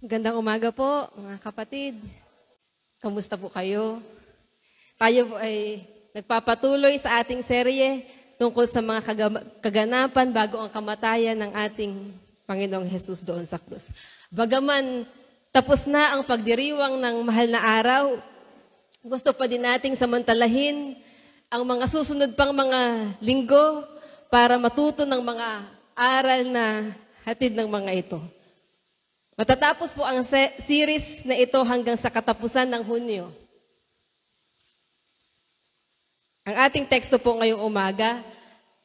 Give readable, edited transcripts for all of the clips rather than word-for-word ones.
Gandang umaga po, mga kapatid. Kamusta po kayo? Tayo po ay nagpapatuloy sa ating serye tungkol sa mga kaganapan bago ang kamatayan ng ating Panginoong Jesus doon sa krus. Bagaman tapos na ang pagdiriwang ng mahal na araw, gusto pa din nating samantalahin ang mga susunod pang mga linggo para matuto ng mga aral na hatid ng mga ito. Matatapos po ang series na ito hanggang sa katapusan ng Hunyo. Ang ating teksto po ngayong umaga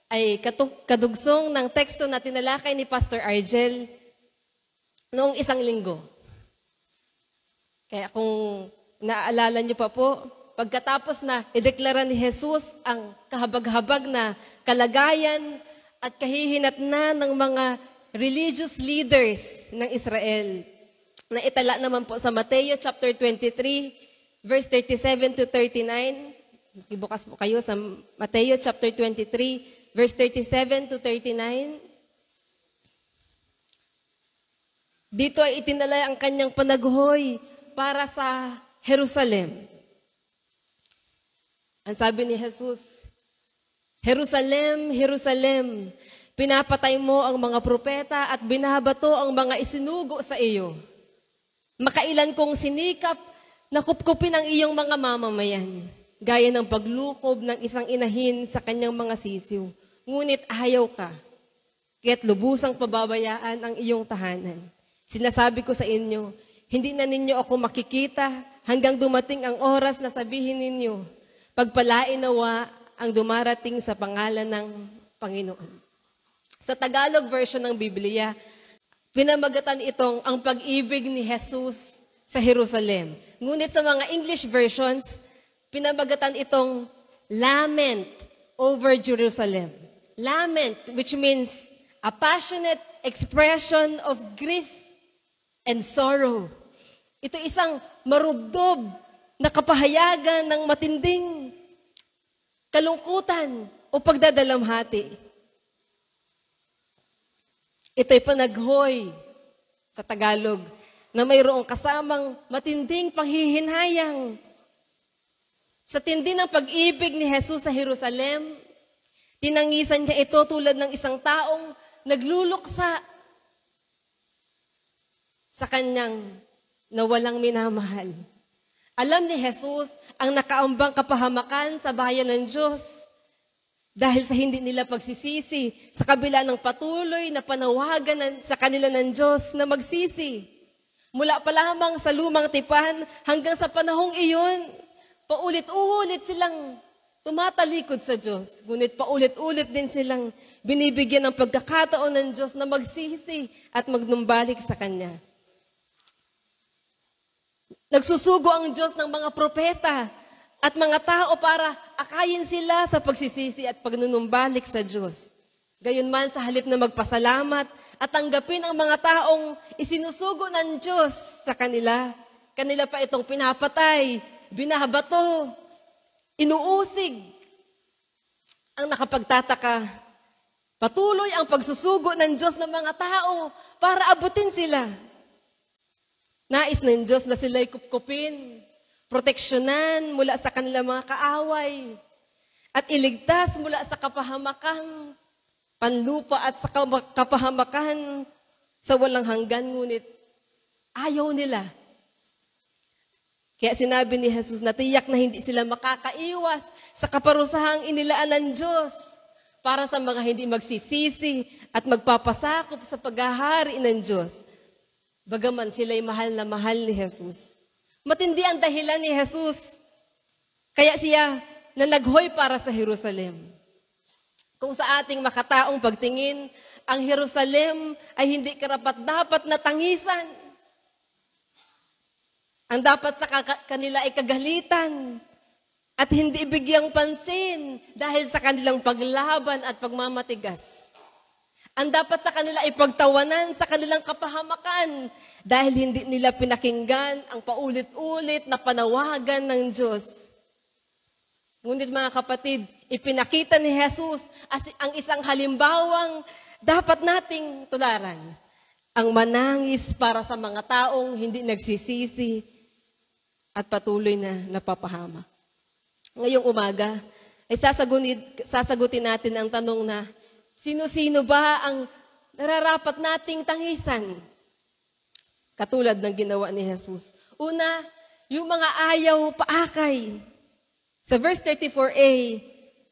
ay kadugsong ng teksto na tinalakay ni Pastor Argel noong isang linggo. Kaya kung naaalala niyo pa po, pagkatapos na ideklara ni Jesus ang kahabag-habag na kalagayan at kahihinatnan ng mga religious leaders ng Israel, na itala naman po sa Mateo chapter 23, verse 37 to 39. Ibukas po kayo sa Mateo chapter 23, verse 37 to 39. Dito ay itinala ang kanyang panaghoy para sa Jerusalem. Ang sabi ni Jesus, Jerusalem, Jerusalem, pinapatay mo ang mga propeta at binabato ang mga isinugo sa iyo. Makailan kong sinikap na kupkupin ang iyong mga mamamayan, gaya ng paglukob ng isang inahin sa kanyang mga sisiw. Ngunit ayaw ka, kaya't lubusang pababayaan ang iyong tahanan. Sinasabi ko sa inyo, hindi na ninyo ako makikita hanggang dumating ang oras na sabihin ninyo, pagpalain nawa ang dumarating sa pangalan ng Panginoon. Sa Tagalog version ng Biblia, pinamagatan itong ang pag-ibig ni Jesus sa Jerusalem. Ngunit sa mga English versions, pinamagatan itong lament over Jerusalem. Lament, which means a passionate expression of grief and sorrow. Ito isang marubdob na kapahayagan ng matinding kalungkutan o pagdadalamhati. Ito'y panaghoy sa Tagalog na mayroong kasamang matinding panghihinayang. Sa tindi ng pag-ibig ni Jesus sa Jerusalem, tinangisan niya ito tulad ng isang taong nagluluksa sa kanyang nawalang minamahal. Alam ni Jesus ang nakaambang kapahamakan sa bayan ng Diyos. Dahil sa hindi nila pagsisisi, sa kabila ng patuloy na panawagan sa kanila ng Diyos na magsisi. Mula pa lamang sa lumang tipan hanggang sa panahong iyon, paulit-ulit silang tumatalikod sa Diyos. Ngunit paulit-ulit din silang binibigyan ng pagkakataon ng Diyos na magsisi at magnumbalik sa Kanya. Nagsusugo ang Diyos ng mga propeta at mga tao para akayin sila sa pagsisisi at pagnunumbalik sa Diyos. Gayunman sa halip na magpasalamat at tanggapin ang mga taong isinusugo ng Diyos sa kanila, kanila pa itong pinapatay, binabato, inuusig. Ang nakapagtataka, patuloy ang pagsusugo ng Diyos ng mga tao para abutin sila. Nais ng Diyos na sila'y kupkupin, proteksyonan mula sa kanilang mga kaaway, at iligtas mula sa kapahamakang panlupa at sa kapahamakan sa walang hanggan, ngunit ayaw nila. Kaya sinabi ni Jesus na tiyak na hindi sila makakaiwas sa kaparusahang inilaan ng Diyos para sa mga hindi magsisisi at magpapasakop sa paghahari ng Diyos. Bagaman sila'y mahal na mahal ni Jesus. Matindi ang dahilan ni Jesus. Kaya siya na naghoy para sa Jerusalem. Kung sa ating makataong pagtingin, ang Jerusalem ay hindi karapat-dapat na tangisan. Ang dapat sa kanila ay kagalitan at hindi bigyang pansin dahil sa kanilang paglaban at pagmamatigas. Ang dapat sa kanila ay pagtawanan sa kanilang kapahamakan dahil hindi nila pinakinggan ang paulit-ulit na panawagan ng Diyos. Ngunit mga kapatid, ipinakita ni Jesus as ang isang halimbawang dapat nating tularan. ang manangis para sa mga taong hindi nagsisisi at patuloy na napapahamak. Ngayong umaga, ay sasagutin natin ang tanong na, sino-sino ba ang nararapat nating tangisan? Katulad ng ginawa ni Jesus. Una, yung mga ayaw paakay. Sa verse 34a,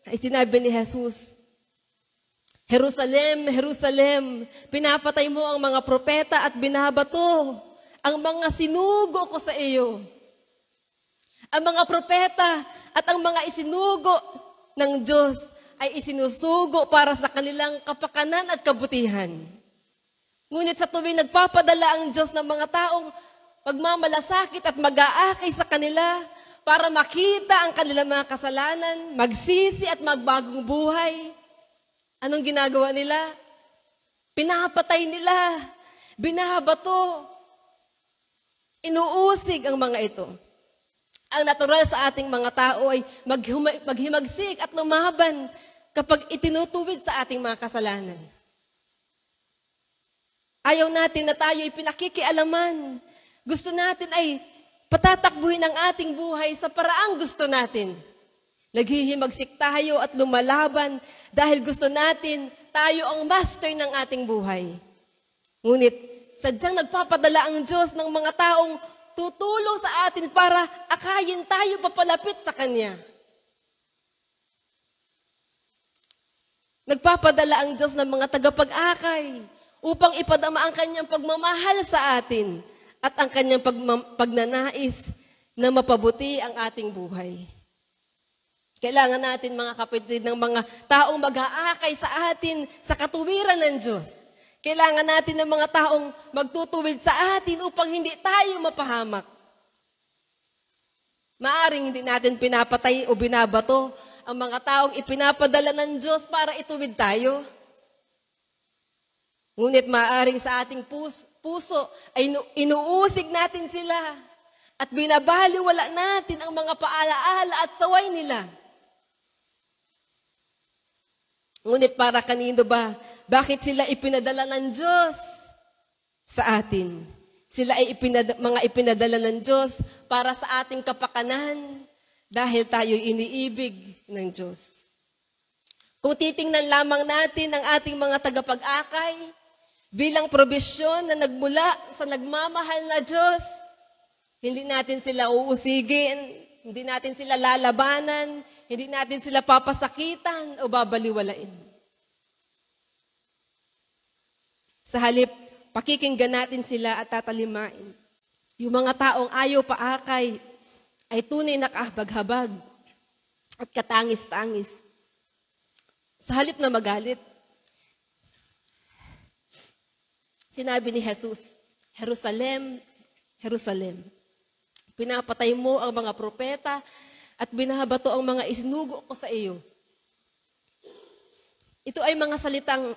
ay sinabi ni Jesus, Jerusalem, Jerusalem, pinapatay mo ang mga propeta at binabato ang mga sinugo ko sa iyo. Ang mga propeta at ang mga isinugo ng Diyos ay isinusugo para sa kanilang kapakanan at kabutihan. Ngunit sa tuwing nagpapadala ang Diyos ng mga taong magmamalasakit at mag-aakay sa kanila para makita ang kanilang mga kasalanan, magsisi at magbagong buhay, anong ginagawa nila? Pinapatay nila, binabato, inuusig ang mga ito. Ang natural sa ating mga tao ay maghimagsik at lumaban kapag itinutuwid sa ating mga kasalanan. Ayaw natin na tayo'y pinakikialaman. Gusto natin ay patatakbuhin ang ating buhay sa paraang gusto natin. Naghihimagsik tayo at lumalaban dahil gusto natin tayo ang master ng ating buhay. Ngunit sadyang nagpapadala ang Diyos ng mga taong tutulong sa atin para akayin tayo papalapit sa Kanya. Nagpapadala ang Diyos ng mga tagapag-akay upang ipadama ang Kanyang pagmamahal sa atin at ang Kanyang pagnanais na mapabuti ang ating buhay. Kailangan natin, mga kapatid, ng mga taong mag-aakay sa atin sa katuwiran ng Diyos. Kailangan natin ng mga taong magtutuwid sa atin upang hindi tayo mapahamak. Maaring hindi natin pinapatay o binabato ang mga taong ipinapadala ng Diyos para ituwid tayo. Ngunit maaring sa ating puso ay inuusig natin sila at binabaliwala natin ang mga paalaala at saway nila. Ngunit para kanino ba? Bakit sila ipinadala ng Diyos sa atin? Sila ay mga ipinadala ng Diyos para sa ating kapakanan dahil tayo'y iniibig ng Diyos. Kung titingnan lamang natin ang ating mga tagapag-akay bilang probisyon na nagmula sa nagmamahal na Diyos, hindi natin sila uusigin, hindi natin sila lalabanan, hindi natin sila papasakitan o babaliwalain. Sa halip, pakikinggan natin sila at tatalimain. Yung mga taong ayaw paakay ay tunay na kahabag-habag at katangis-tangis. Sa halip na magalit, sinabi ni Jesus, Jerusalem, Jerusalem, pinapatay mo ang mga propeta at binabato ang mga isinugo ko sa iyo. Ito ay mga salitang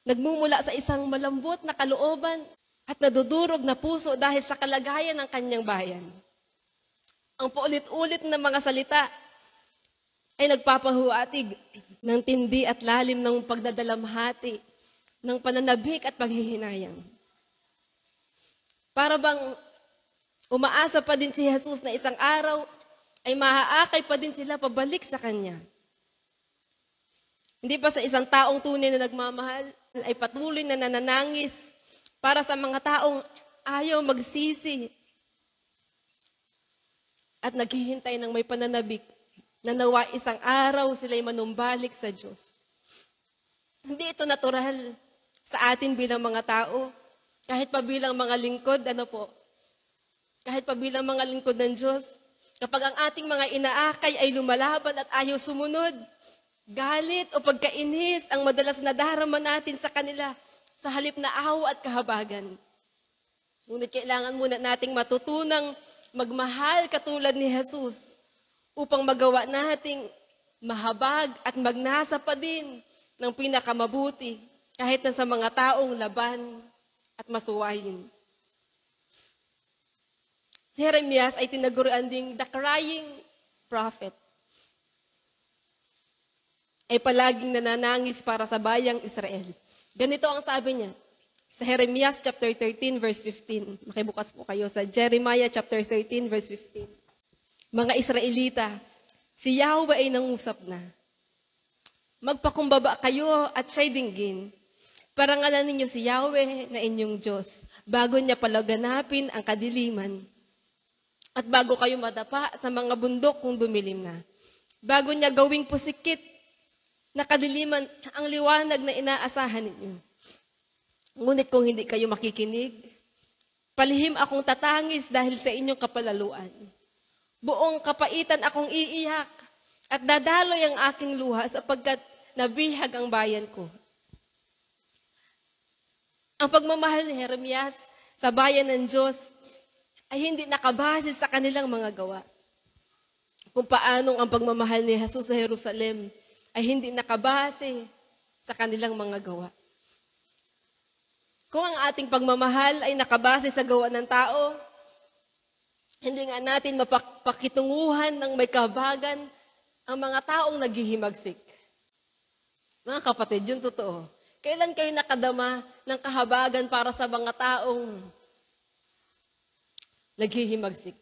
nagmumula sa isang malambot na kalooban at nadudurog na puso dahil sa kalagayan ng kanyang bayan. Ang paulit-ulit na mga salita ay nagpapahuwatig ng tindi at lalim ng pagdadalamhati, ng pananabik at paghihinayang. Para bang umaasa pa din si Jesus na isang araw ay maaakay pa din sila pabalik sa Kanya. Hindi pa sa isang taong tunay na nagmamahal ay patuloy na nananangis para sa mga taong ayaw magsisi at naghihintay ng may pananabik na nawa isang araw sila'y manumbalik sa Diyos. Hindi ito natural sa atin bilang mga tao, kahit pa bilang mga lingkod, kahit pa bilang mga lingkod ng Diyos, kapag ang ating mga inaakay ay lumalaban at ayaw sumunod, galit o pagkainis ang madalas nadarama natin sa kanila sa halip na awa at kahabagan. Ngunit kailangan muna nating matutunang magmahal katulad ni Jesus upang magawa nating mahabag at magnasa pa din ng pinakamabuti kahit na sa mga taong laban at masuwayin. Si Jeremias ay tinaguruan ding the crying prophet. Ay palaging nananangis para sa bayang Israel. Ganito ang sabi niya Sa Jeremias chapter 13 verse 15. Makibukas po kayo sa Jeremiah chapter 13 verse 15. Mga Israelita, si Yahweh ay nangusap na. Magpakumbaba kayo at siya'y dinggin. Parangalan ninyo si Yahweh na inyong Diyos, bago niya palaganapin ang kadiliman. At bago kayo madapa sa mga bundok kung dumilim na. Bago niya gawing pusikit na kadiliman ang liwanag na inaasahan ninyo. Ngunit kung hindi kayo makikinig, palihim akong tatangis dahil sa inyong kapalaluan. Buong kapaitan akong iiyak at dadaloy ang aking luha sapagkat nabihag ang bayan ko. Ang pagmamahal ni Jeremias sa bayan ng Diyos ay hindi nakabase sa kanilang mga gawa. Kung paanong ang pagmamahal ni Jesus sa Jerusalem ay hindi nakabase sa kanilang mga gawa. Kung ang ating pagmamahal ay nakabase sa gawa ng tao, hindi nga natin mapakitunguhan ng may kahabagan ang mga taong naghihimagsik. Mga kapatid, yun totoo. Kailan kayo nakadama ng kahabagan para sa mga taong naghihimagsik?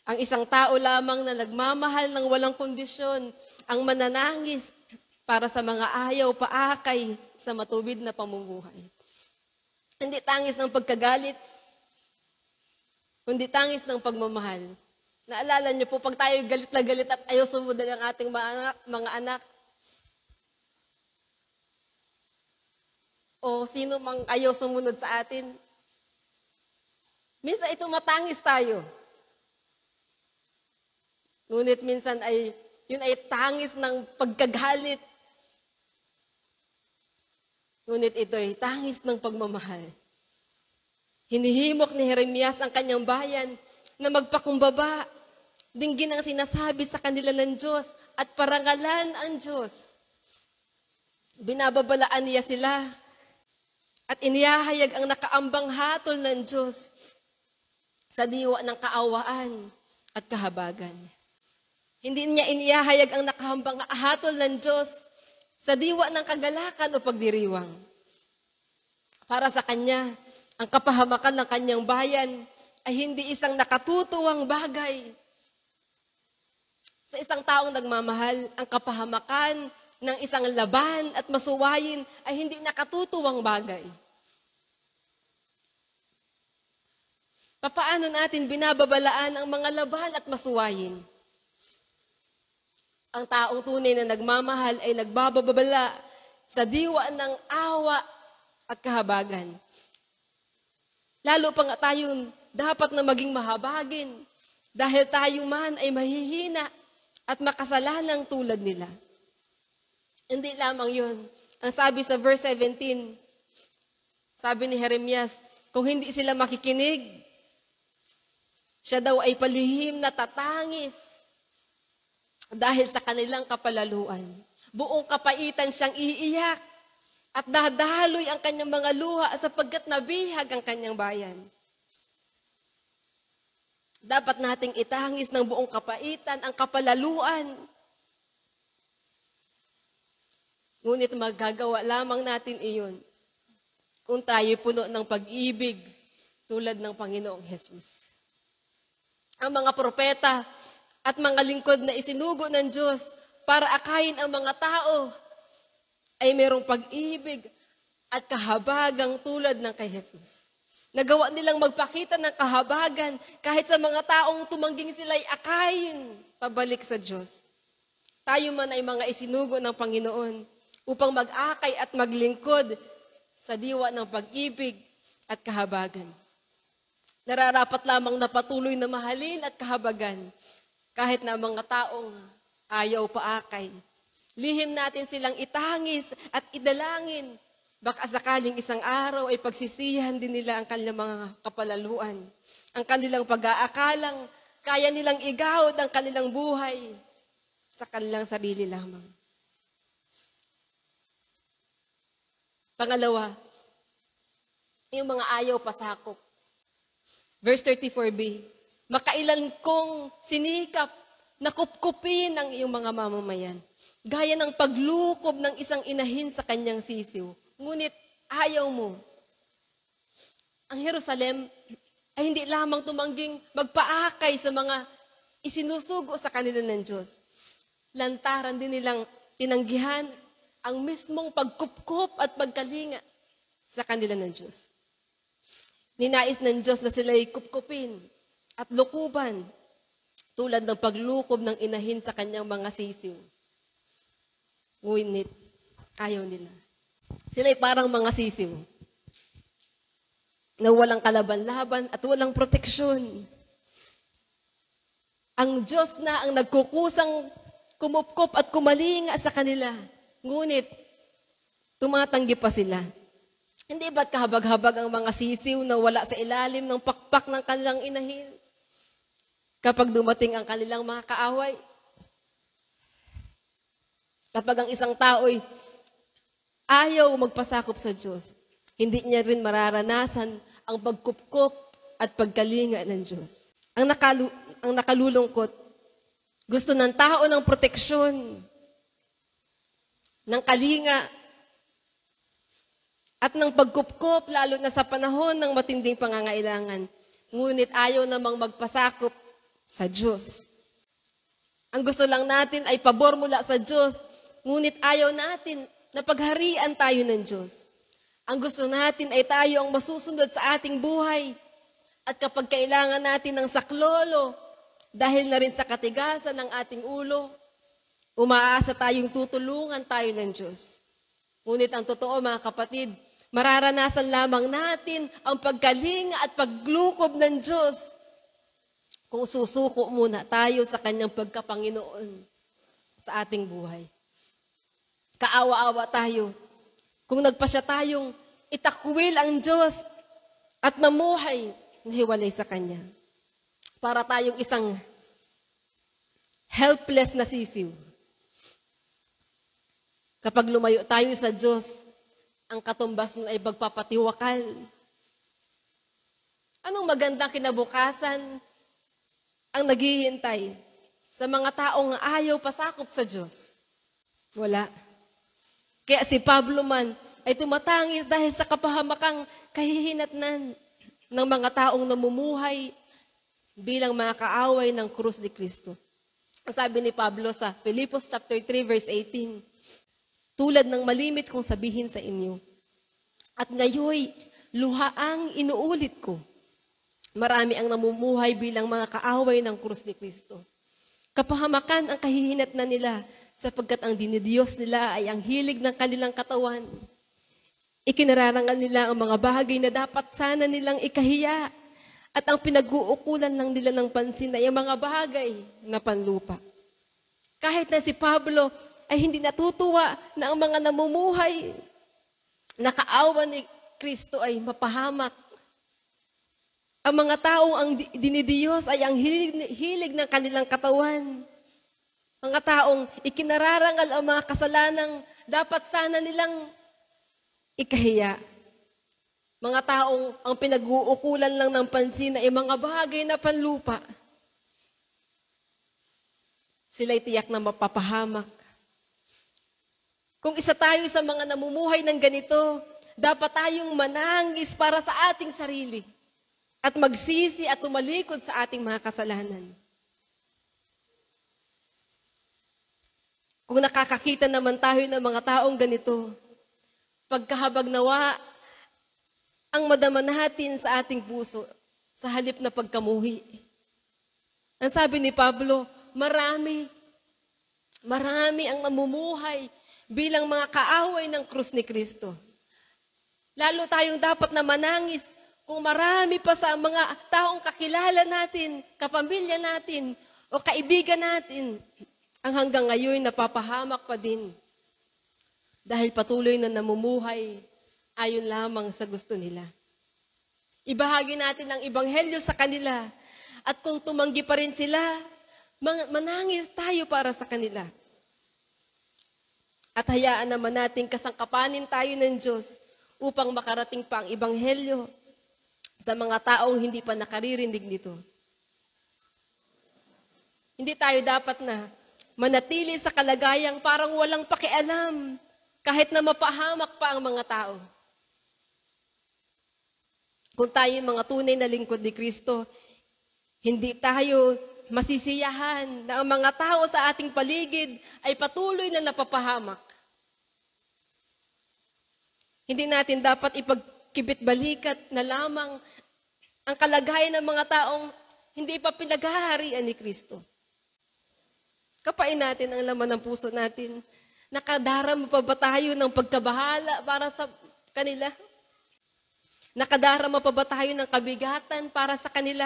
Ang isang tao lamang na nagmamahal ng walang kondisyon ang mananangis para sa mga ayaw paakay sa matubid na pamumuhay. Hindi tangis ng pagkagalit, kundi tangis ng pagmamahal. Naalala niyo po, pag tayo galit na galit at ayaw sumunod ng ating mga anak, o sino mang ayaw sumunod sa atin, minsan ito matangis tayo. Ngunit minsan yun ay tangis ng pagkagalit. Ngunit ito ay tangis ng pagmamahal. Hinihimok ni Jeremias ang kanyang bayan na magpakumbaba, dinggin ang sinasabi sa kanila ng Diyos at parangalan ang Diyos. Binababalaan niya sila at inihahayag ang nakaambang hatol ng Diyos sa diwa ng kaawaan at kahabagan. Hindi niya inihahayag ang nakahambang hatol ng Diyos sa diwa ng kagalakan o pagdiriwang. Para sa Kanya, ang kapahamakan ng Kanyang bayan ay hindi isang nakatutuwang bagay. Sa isang taong nagmamahal, ang kapahamakan ng isang laban at masuwayin ay hindi nakatutuwang bagay. Papaano natin binababalaan ang mga laban at masuwayin? Ang taong tunay na nagmamahal ay nagbababala sa diwa ng awa at kahabagan. Lalo pa nga tayong dapat na maging mahabagin dahil tayo man ay mahihina at makasalanang tulad nila. Hindi lamang yun. Ang sabi sa verse 17, sabi ni Jeremias, kung hindi sila makikinig, siya daw ay palihim na tatangis dahil sa kanilang kapalaluan. Buong kapaitan siyang iiyak at dadaloy ang kanyang mga luha sapagkat nabihag ang kanyang bayan. Dapat nating itangis ng buong kapaitan ang kapalaluan. Ngunit magagawa lamang natin iyon kung tayo puno ng pag-ibig tulad ng Panginoong Jesus. Ang mga propeta at mga lingkod na isinugo ng Diyos para akayin ang mga tao ay mayroong pag-ibig at kahabagang tulad ng kay Jesus. Nagawa nilang magpakita ng kahabagan kahit sa mga taong tumangging sila'y akayin pabalik sa Diyos. Tayo man ay mga isinugo ng Panginoon upang mag-akay at maglingkod sa diwa ng pag-ibig at kahabagan. Nararapat lamang na patuloy na mahalin at kahabagan kahit na mga taong ayaw paakay. Lihim natin silang itangis at idalangin. Baka sakaling isang araw ay pagsisihan din nila ang kanilang mga kapalaluan. Ang kanilang pag-aakalang kaya nilang igawad ang kanilang buhay sa kanilang sarili lamang. Pangalawa, yung mga ayaw pasakop. Verse 34b, makailan kong sinikap nakupkupin ang iyong mga mamamayan. Gaya ng paglukob ng isang inahin sa kanyang sisiw. Ngunit ayaw mo. Ang Jerusalem ay hindi lamang tumangging magpaakay sa mga isinusugo sa kanila ng Diyos. Lantaran din nilang tinanggihan ang mismong pagkupkop at pagkalinga sa kanila ng Diyos. Ninais ng Diyos na sila'y kupkupin at lukuban tulad ng paglukob ng inahin sa kanyang mga sisiw. Ngunit ayaw nila. Sila'y parang mga sisiw na walang kalaban-laban at walang proteksyon. Ang Diyos na ang nagkukusang kumupkop at kumalinga sa kanila. Ngunit, tumatanggi pa sila. Hindi ba't kahabag-habag ang mga sisiw na wala sa ilalim ng pakpak ng kanilang inahin? Kapag dumating ang kanilang mga kaaway, kapag ang isang tao'y ayaw magpasakop sa Diyos, hindi niya rin mararanasan ang pagkupkop at pagkalinga ng Diyos. Ang nakalulungkot, gusto ng tao ng proteksyon, ng kalinga, at ng pagkupkop, lalo na sa panahon ng matinding pangangailangan. Ngunit ayaw namang magpasakop sa Diyos. Ang gusto lang natin ay pabor mula sa Diyos, ngunit ayaw natin na pagharian tayo ng Diyos. Ang gusto natin ay tayo ang masusunod sa ating buhay. At kapag kailangan natin ng saklolo, dahil na rin sa katigasan ng ating ulo, umaasa tayong tutulungan tayo ng Diyos. Ngunit ang totoo, mga kapatid, mararanasan lamang natin ang pagkalinga at paglukob ng Diyos kung susuko muna tayo sa kanyang pagkapanginoon sa ating buhay. Kaawa-awa tayo kung nagpasya tayong itakwil ang Diyos at mamuhay na hiwalay sa Kanya. Para tayong isang helpless na sisiw. Kapag lumayo tayo sa Diyos, ang katumbas nun ay magpapatiwakal. Anong magandang kinabukasan ang naghihintay sa mga taong ayaw pasakop sa Diyos? Wala. Kaya si Pablo man ay tumatangis dahil sa kapahamakang kahihinatnan ng mga taong namumuhay bilang mga kaaway ng krus ni Kristo. Ang sabi ni Pablo sa Filipos chapter 3 verse 18, tulad ng malimit kong sabihin sa inyo, at ngayoy luhaang inuulit ko, marami ang namumuhay bilang mga kaaway ng krus ni Kristo. Kapahamakan ang kahihinatnan nila sapagkat ang dinidiyos nila ay ang hilig ng kanilang katawan. Ikinararangal nila ang mga bagay na dapat sana nilang ikahiya at ang pinag-uukulan lang nila ng pansin ay ang mga bagay na panlupa. Kahit na si Pablo ay hindi natutuwa na ang mga namumuhay na kaawa ni Kristo ay mapahamak. Ang mga taong ang dinidiyos ay ang hilig ng kanilang katawan. Mga taong ikinararangal ang mga kasalanang dapat sana nilang ikahiya. Mga taong ang pinag-uukulan lang ng pansin ay mga bagay na panlupa. Sila'y tiyak na mapapahamak. Kung isa tayo sa mga namumuhay ng ganito, dapat tayong manangis para sa ating sarili at magsisi at tumalikod sa ating mga kasalanan. Kung nakakakita naman tayo ng mga taong ganito, pagkahabag nawa ang madama natin sa ating puso sa halip na pagkamuhi. Ang sabi ni Pablo, marami ang namumuhay bilang mga kaaway ng krus ni Kristo. Lalo tayong dapat na manangis kung marami pa sa mga taong kakilala natin, kapamilya natin, o kaibigan natin, ang hanggang ngayon napapahamak pa din. Dahil patuloy na namumuhay ayon lamang sa gusto nila. Ibahagi natin ang ebanghelyo sa kanila. At kung tumanggi pa rin sila, manangis tayo para sa kanila. At hayaan naman natin kasangkapanin tayo ng Diyos upang makarating pa ang ebanghelyo sa mga taong hindi pa nakaririnig nito. Hindi tayo dapat na manatili sa kalagayang parang walang pakialam kahit na mapahamak pa ang mga tao. Kung tayo yung mga tunay na lingkod ni Kristo, hindi tayo masisiyahan na ang mga tao sa ating paligid ay patuloy na napapahamak. Hindi natin dapat ipagkibit-balikat na lamang ang kalagayan ng mga taong hindi pa pinaghaharian ni Kristo. Kapain natin ang laman ng puso natin. Nakadarama pa ba tayo ng pagkabahala para sa kanila? Nakadarama pa ba tayo ng kabigatan para sa kanila?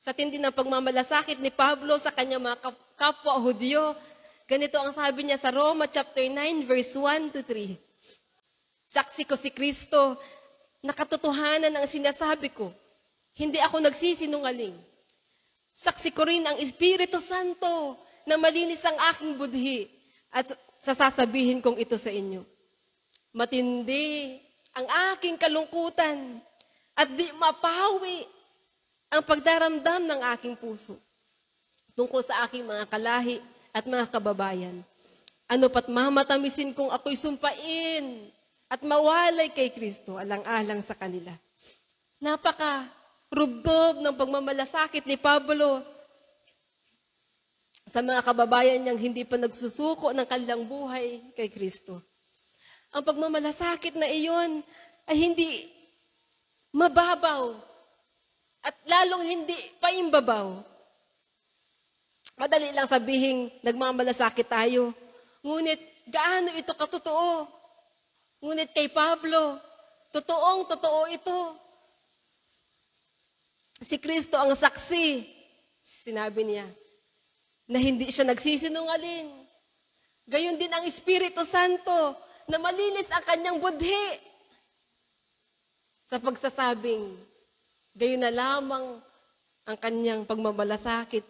Sa tindi ng pagmamalasakit ni Pablo sa kanyang mga kapwa Hudyo, ganito ang sabi niya sa Roma chapter 9 verse 1 to 3. Saksi ko si Kristo, nakatotohanan ang sinasabi ko. Hindi ako nagsisinungaling. Saksi ko rin ang Espiritu Santo na malinis ang aking budhi at sasasabihin kong ito sa inyo. Matindi ang aking kalungkutan at di mapawi ang pagdaramdam ng aking puso tungkol sa aking mga kalahi at mga kababayan. Ano pat mamatamisin kong ako'y sumpain at mawalay kay Kristo alang-alang sa kanila. Napaka-rubdob ng pagmamalasakit ni Pablo sa mga kababayan niyang hindi pa nagsusuko ng kanilang buhay kay Kristo. Ang pagmamalasakit na iyon ay hindi mababaw at lalong hindi paimbabaw. Madali lang sabihin, nagmamalasakit tayo. Ngunit gaano ito katotoo? Ngunit kay Pablo, totoong-totoo ito. Si Kristo ang saksi, sinabi niya, na hindi siya nagsisinungaling. Gayon din ang Espiritu Santo na malinis ang kanyang budhi sa pagsasabing, gayon na lamang ang kanyang pagmamalasakit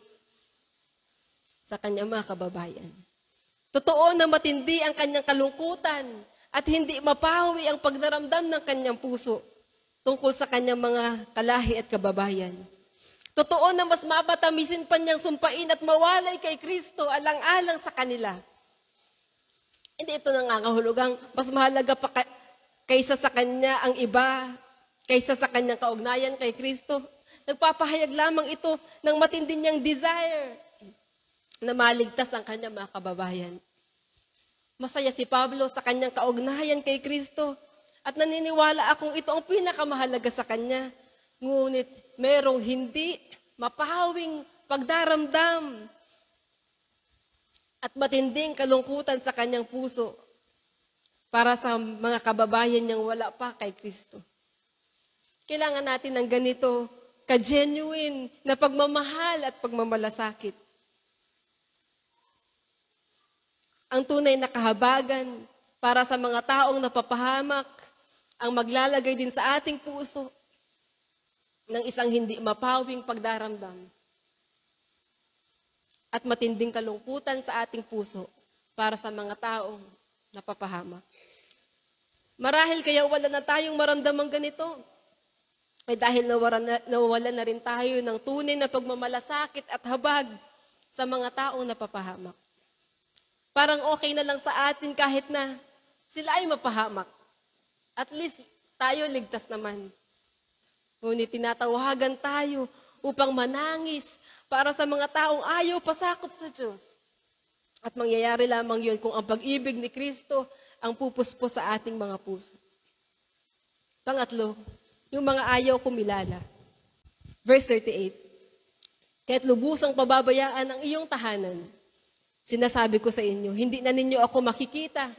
sa kanyang mga kababayan. Totoo na matindi ang kanyang kalungkutan at hindi mapawi ang pagdaramdam ng kanyang puso tungkol sa kanyang mga kalahi at kababayan. Totoo na mas mapatamisin pa niyang sumpain at mawalay kay Kristo alang-alang sa kanila. Hindi ito nangangahulugang mas mahalaga pa kaysa sa kanya ang iba, kaysa sa kanyang kaugnayan kay Kristo. Nagpapahayag lamang ito ng matindi niyang desire na maligtas ang kanyang mga kababayan. Masaya si Pablo sa kanyang kaugnayan kay Kristo at naniniwala akong ito ang pinakamahalaga sa kanya. Ngunit merong hindi mapahawing pagdaramdam at matinding kalungkutan sa kanyang puso para sa mga kababayan niyang wala pa kay Kristo. Kailangan natin ng ganito, ka-genuine na pagmamahal at pagmamalasakit. Ang tunay na kahabagan para sa mga taong napapahamak ang maglalagay din sa ating puso ng isang hindi mapawing pagdaramdam at matinding kalungkutan sa ating puso para sa mga taong napapahamak. Marahil kaya wala na tayong maramdamang ganito, ay dahil nawala na rin tayo ng tunay na pagmamalasakit at habag sa mga taong napapahamak. Parang okay na lang sa atin kahit na sila ay mapahamak. At least tayo ligtas naman. Ngunit tinatawagan tayo upang manangis para sa mga taong ayaw pasakop sa Diyos. At mangyayari lamang yun kung ang pag-ibig ni Kristo ang pupuspos sa ating mga puso. Pangatlo, yung mga ayaw kumilala. Verse 38. Kaya't lubusang pababayaan ang iyong tahanan. Sinasabi ko sa inyo, hindi na ninyo ako makikita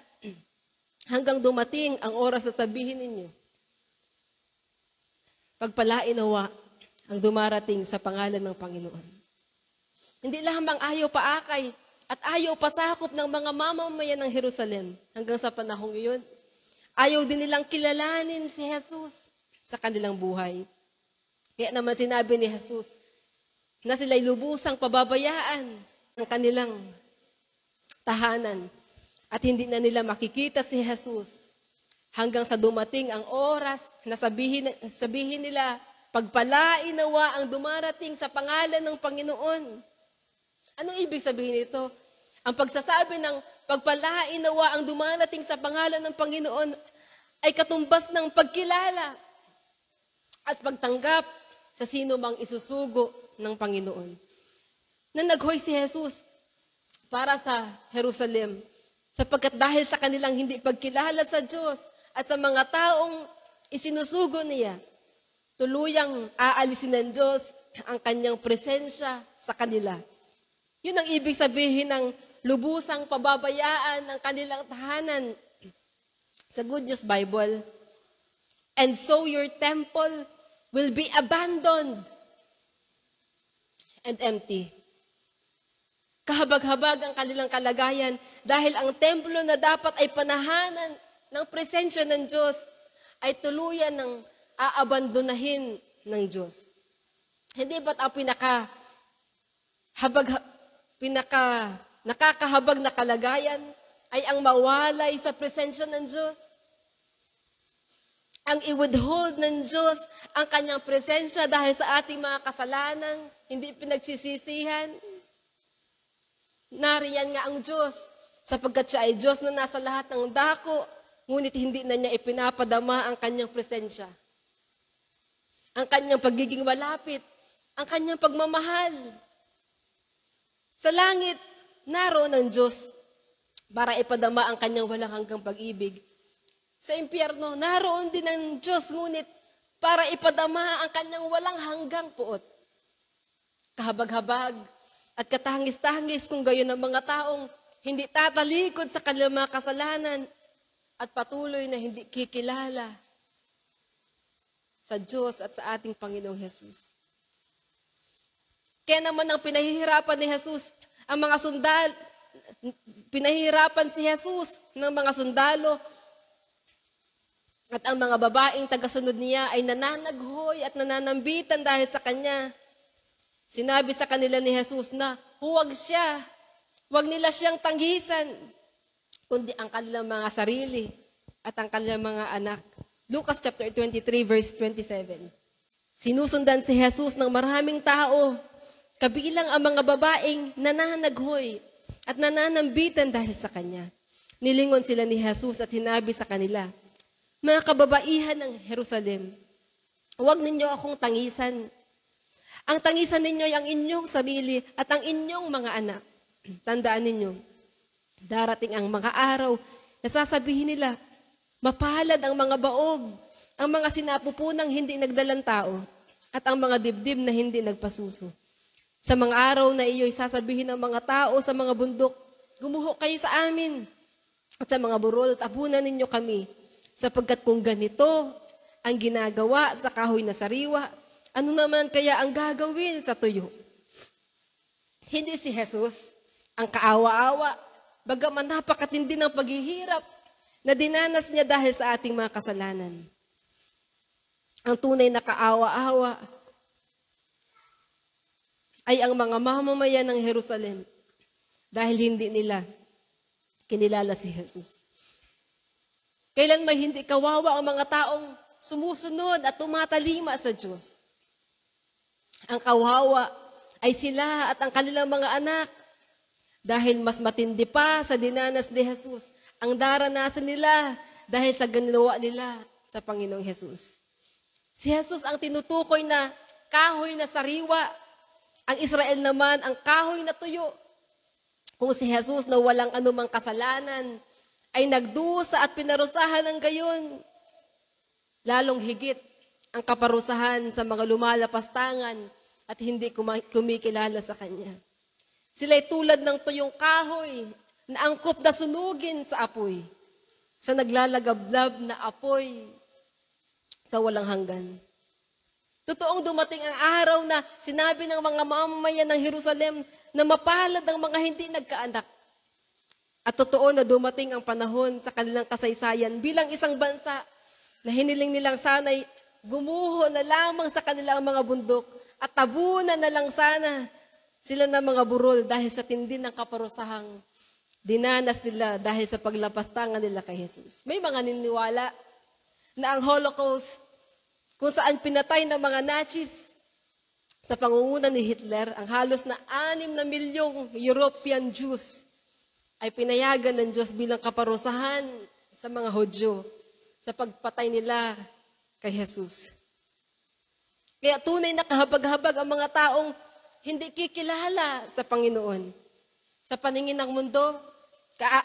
hanggang dumating ang oras na sabihin ninyo. Pagpalain nawa ang dumarating sa pangalan ng Panginoon. Hindi lamang ayaw paakay at ayaw pasakop ng mga mamamayan ng Jerusalem hanggang sa panahong iyon. Ayaw din nilang kilalanin si Jesus sa kanilang buhay. Kaya naman sinabi ni Jesus na sila'y lubusang pababayaan ang kanilang tahanan at hindi na nila makikita si Jesus hanggang sa dumating ang oras na sabihin nila Pagpalain nawa ang dumarating sa pangalan ng Panginoon. Anong ibig sabihin nito? Ang pagsasabi ng pagpalain nawa ang dumarating sa pangalan ng Panginoon ay katumbas ng pagkilala at pagtanggap sa sino mang isusugo ng Panginoon. Nanaghoy si Jesus para sa Jerusalem, sapagkat dahil sa kanilang hindi pagkilala sa Diyos at sa mga taong isinusugo niya, tuluyang aalisin ng Diyos ang kanyang presensya sa kanila. Yun ang ibig sabihin ng lubusang pababayaan ng kanilang tahanan. Sa Good News Bible, and so your temple will be abandoned and empty. Kahabag-habag ang kanilang kalagayan dahil ang templo na dapat ay panahanan ng presensya ng Diyos ay tuluyan ng aabandonahin ng Diyos. Hindi ba't ang nakakahabag na kalagayan ay ang mawalay sa presensya ng Diyos? Ang i-withhold ng Diyos ang kanyang presensya dahil sa ating mga kasalanan, hindi pinagsisisihan. Nariyan nga ang Diyos, sapagkat siya ay Diyos na nasa lahat ng dako, ngunit hindi na niya ipinapadama ang kanyang presensya. Ang kanyang pagiging malapit, ang kanyang pagmamahal. Sa langit, naroon ang Diyos para ipadama ang kanyang walang hanggang pag-ibig. Sa impyerno, naroon din ang Diyos, ngunit para ipadama ang kanyang walang hanggang puot. Kahabag-habag at katahangis-tahangis kung gayon ng mga taong hindi tatalikod sa kanilang mga kasalanan at patuloy na hindi kikilala sa Diyos at sa ating Panginoong Jesus. Kaya naman ang pinahihirapan ni Jesus, ang mga sundalo, pinahihirapan si Jesus ng mga sundalo at ang mga babaeng tagasunod niya ay nananaghoy at nananambitan dahil sa kanya. Sinabi sa kanila ni Jesus na huwag nila siyang tanggisan, kundi ang kanilang mga sarili at ang kanilang mga anak. Lucas chapter 23 verse 27. Sinusundan si Jesus ng maraming tao, kabilang ang mga babaeng nananaghoy at nananambitan dahil sa kanya. Nilingon sila ni Jesus at sinabi sa kanila, mga kababaihan ng Jerusalem, huwag ninyo akong tangisan. Ang tangisan ninyo ay ang inyong sarili at ang inyong mga anak. Tandaan ninyo, darating ang mga araw na sasabihin nila, mapalad ang mga baog, ang mga sinapupunang hindi nagdalang tao, at ang mga dibdib na hindi nagpasuso. Sa mga araw na iyo'y sasabihin ng mga tao sa mga bundok, gumuho kayo sa amin. At sa mga burol, tapunan ninyo kami. Sapagkat kung ganito ang ginagawa sa kahoy na sariwa, ano naman kaya ang gagawin sa tuyo? Hindi si Jesus ang kaawa-awa, bagaman napakatindi ng paghihirap na dinanas niya dahil sa ating mga kasalanan. Ang tunay na kaawa-awa ay ang mga mamamayan ng Jerusalem dahil hindi nila kinilala si Jesus. Kailan may hindi kawawa ang mga taong sumusunod at tumatalima sa Diyos? Ang kawawa ay sila at ang kanilang mga anak dahil mas matindi pa sa dinanas ni Jesus ang daranasan nila dahil sa ginawa nila sa Panginoong Jesus. Si Jesus ang tinutukoy na kahoy na sariwa. Ang Israel naman ang kahoy na tuyo. Kung si Jesus na walang anumang kasalanan ay nagdusa at pinarusahan ng gayon, lalong higit ang kaparusahan sa mga lumalapastangan at hindi kumikilala sa Kanya. Sila'y tulad ng tuyong kahoy na angkop na sunugin sa apoy, sa naglalagablab na apoy sa walang hanggan. Totoong dumating ang araw na sinabi ng mga mamamayan ng Jerusalem na mapalad ang mga hindi nagkaanak. At totoo na dumating ang panahon sa kanilang kasaysayan bilang isang bansa na hiniling nilang sana'y gumuho na lamang sa kanilang mga bundok at tabunan na lang sana sila ng mga burol dahil sa tindi ng kaparusahang dinanas nila dahil sa paglapastangan nila kay Jesus. May mga niniwala na ang Holocaust, kung saan pinatay ng mga Nazis sa pangunguna ni Hitler ang halos na 6 na milyong European Jews ay pinayagan ng Diyos bilang kaparusahan sa mga Hudyo sa pagpatay nila kay Jesus. Kaya tunay na kahabag-habag ang mga taong hindi kikilala sa Panginoon. Sa paningin ng mundo,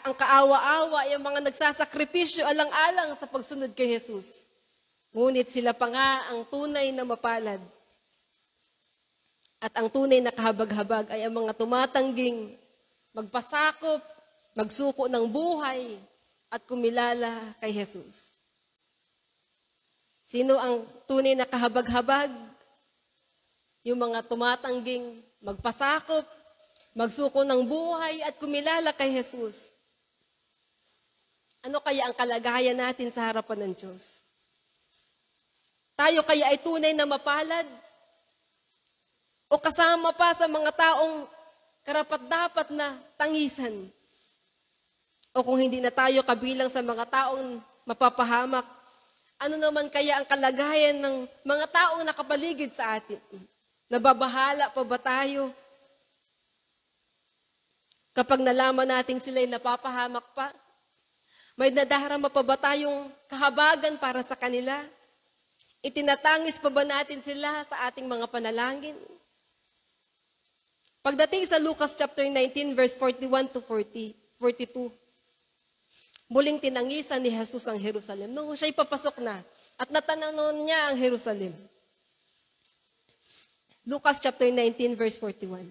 ang kaawa-awa ay ang mga nagsasakripisyo alang-alang sa pagsunod kay Jesus. Ngunit sila pa nga ang tunay na mapalad. At ang tunay na kahabag-habag ay ang mga tumatangging magpasakop, magsuko ng buhay, at kumilala kay Jesus. Sino ang tunay na kahabag-habag? Yung mga tumatangging magpasakop, magsuko ng buhay, at kumilala kay Jesus. Ano kaya ang kalagayan natin sa harapan ng Diyos? Tayo kaya ay tunay na mapalad? O kasama pa sa mga taong karapat-dapat na tangisan? O kung hindi na tayo kabilang sa mga taong mapapahamak, ano naman kaya ang kalagayan ng mga taong nakapaligid sa atin? Nababahala pa ba tayo? Kapag nalaman natin sila'y napapahamak pa, may nadarama pa ba tayong kahabagan para sa kanila? Itinatangis pa ba natin sila sa ating mga panalangin? Pagdating sa Lucas chapter 19, verse 41 to 42, muling tinangisan ni Jesus ang Jerusalem. Nung siya'y papasok na at natananon niya ang Jerusalem. Lucas chapter 19, verse 41.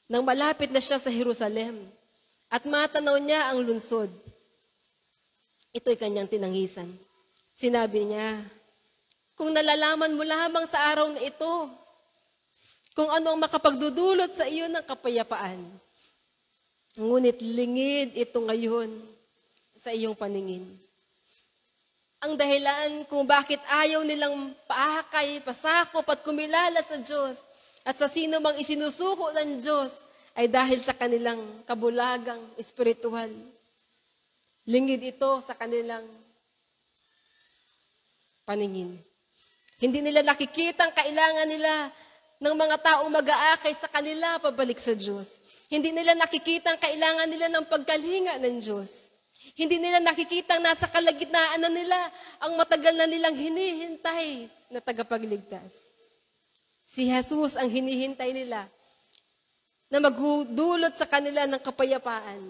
Nang malapit na siya sa Jerusalem at matanaw niya ang lungsod, ito'y kanyang tinangisan. Sinabi niya, kung nalalaman mo lamang sa araw na ito, kung ano ang makapagdudulot sa iyo ng kapayapaan. Ngunit lingid ito ngayon sa iyong paningin. Ang dahilan kung bakit ayaw nilang paakay, pasakop at kumilala sa Diyos at sa sino mang isinusuko ng Diyos ay dahil sa kanilang kabulagang espiritual. Lingid ito sa kanilang paningin. Hindi nila nakikita ang kailangan nila ng mga taong mag-aakay sa kanila pabalik sa Diyos. Hindi nila nakikita ang kailangan nila ng pagkalinga ng Diyos. Hindi nila nakikita ang nasa kalagitnaan na nila ang matagal na nilang hinihintay na tagapagligtas. Si Jesus ang hinihintay nila na magdulot sa kanila ng kapayapaan.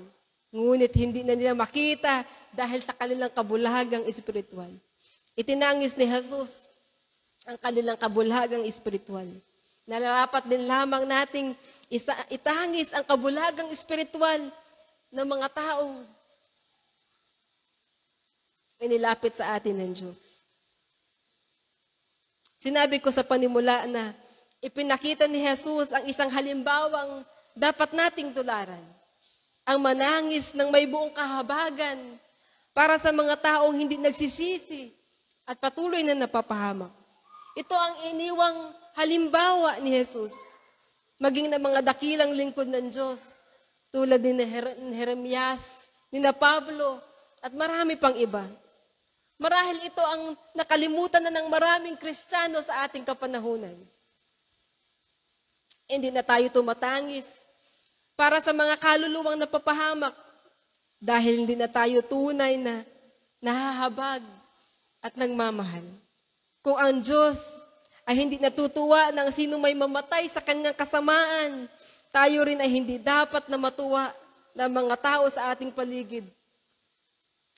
Ngunit hindi na nila makita dahil sa kanilang kabulahagang espiritual. Itinangis ni Jesus ang kanilang kabulahagang espiritual. Nararapat din lamang nating itangis ang kabulahagang espiritual ng mga taong inilapit sa atin ng Diyos. Sinabi ko sa panimula na ipinakita ni Jesus ang isang halimbawang dapat nating tularan. Ang manangis ng may buong kahabagan para sa mga taong hindi nagsisisi at patuloy na napapahamak. Ito ang iniwang halimbawa ni Jesus. Maging ng mga dakilang lingkod ng Diyos, tulad ni Jeremias, ni Pablo, at marami pang iba. Marahil ito ang nakalimutan na ng maraming Kristiyano sa ating kapanahunan. Hindi na tayo tumatangis para sa mga kaluluwang napapahamak dahil hindi na tayo tunay na nahahabag at nagmamahal. Kung ang Diyos ay hindi natutuwa ng sino may mamatay sa kanyang kasamaan, tayo rin ay hindi dapat na matuwa ng mga tao sa ating paligid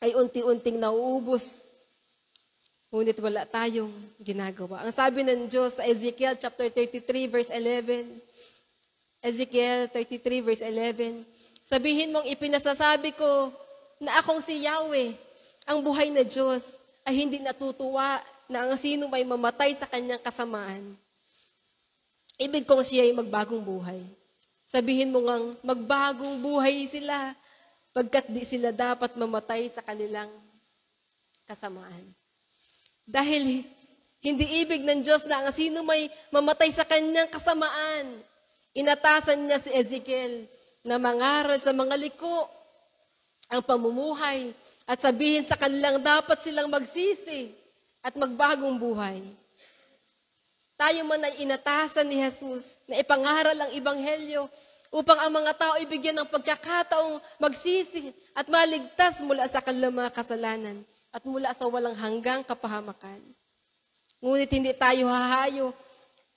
ay unti-unting nauubos. Ngunit wala tayong ginagawa. Ang sabi ng Diyos sa Ezekiel chapter 33 verse 11, Ezekiel 33 verse 11, sabihin mong ipinasasabi ko na akong si Yahweh, ang buhay na Diyos, ay hindi natutuwa na ang sino may mamatay sa kanyang kasamaan. Ibig kong siya ay magbagong buhay. Sabihin mo ngang magbagong buhay sila pagkat di sila dapat mamatay sa kanilang kasamaan. Dahil hindi ibig ng Diyos na ang sino may mamatay sa kanyang kasamaan. Inatasan niya si Ezekiel na mangaral sa mga liko ang pamumuhay at sabihin sa kanilang dapat silang magsisi at magbagong buhay. Tayo man ay inatasan ni Jesus na ipangaral ang Ebanghelyo upang ang mga tao ibigyan ng pagkakataong magsisi at maligtas mula sa kanilang mga kasalanan at mula sa walang hanggang kapahamakan. Ngunit hindi tayo hahayo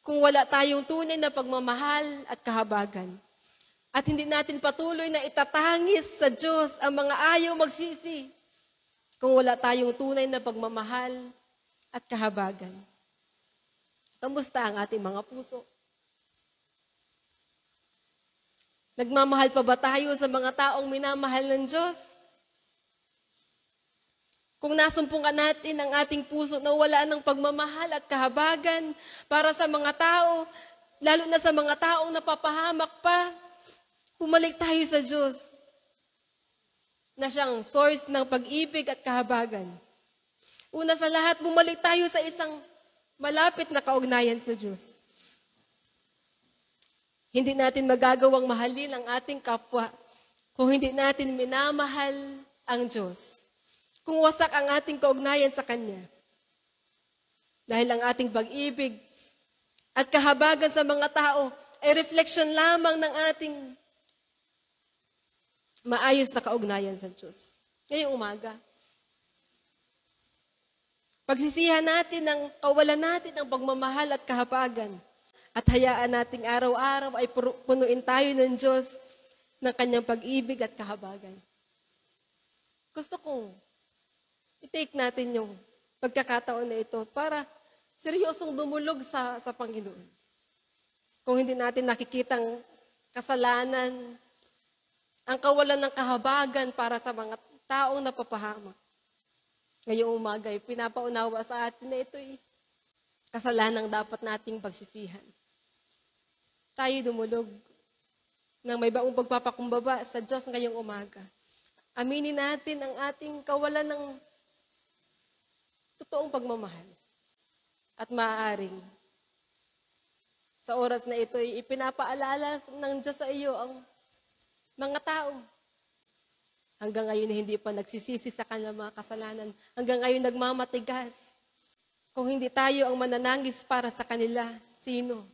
kung wala tayong tunay na pagmamahal at kahabagan. At hindi natin patuloy na itatangis sa Diyos ang mga ayaw magsisi kung wala tayong tunay na pagmamahal at kahabagan. Kamusta ang ating mga puso? Nagmamahal pa ba tayo sa mga taong minamahal ng Diyos? Kung nasumpungan natin ang ating puso na wala ng pagmamahal at kahabagan para sa mga tao, lalo na sa mga taong napapahamak pa, bumalik tayo sa Diyos na siyang source ng pag-ibig at kahabagan. Una sa lahat, bumalik tayo sa isang malapit na kaugnayan sa Diyos. Hindi natin magagawang mahalin ang ating kapwa kung hindi natin minamahal ang Diyos. Kung wasak ang ating kaugnayan sa Kanya. Dahil ang ating pag-ibig at kahabagan sa mga tao ay reflection lamang ng ating maayos na kaugnayan sa Diyos. Ngayong umaga, pagsisihan natin ang kawalan natin ng pagmamahal at kahabagan at hayaan nating araw-araw ay punuin tayo ng Diyos ng Kanyang pag-ibig at kahabagan. Gusto kong i-take natin yung pagkakataon na ito para seryosong dumulog sa Panginoon. Kung hindi natin nakikitang kasalanan, ang kawalan ng kahabagan para sa mga taong napapahamak. Ngayong umaga, pinapaunawa sa atin na ito'y kasalanang dapat nating pagsisihan. Tayo dumulog ng may baong pagpapakumbaba sa Diyos ngayong umaga. Aminin natin ang ating kawalan ng totoong pagmamahal. At maaaring sa oras na ito'y ipinapaalala ng Diyos sa iyo ang mga tao. Hanggang ngayon hindi pa nagsisisi sa kanilang mga kasalanan. Hanggang ngayon nagmamatigas. Kung hindi tayo ang mananangis para sa kanila, sino?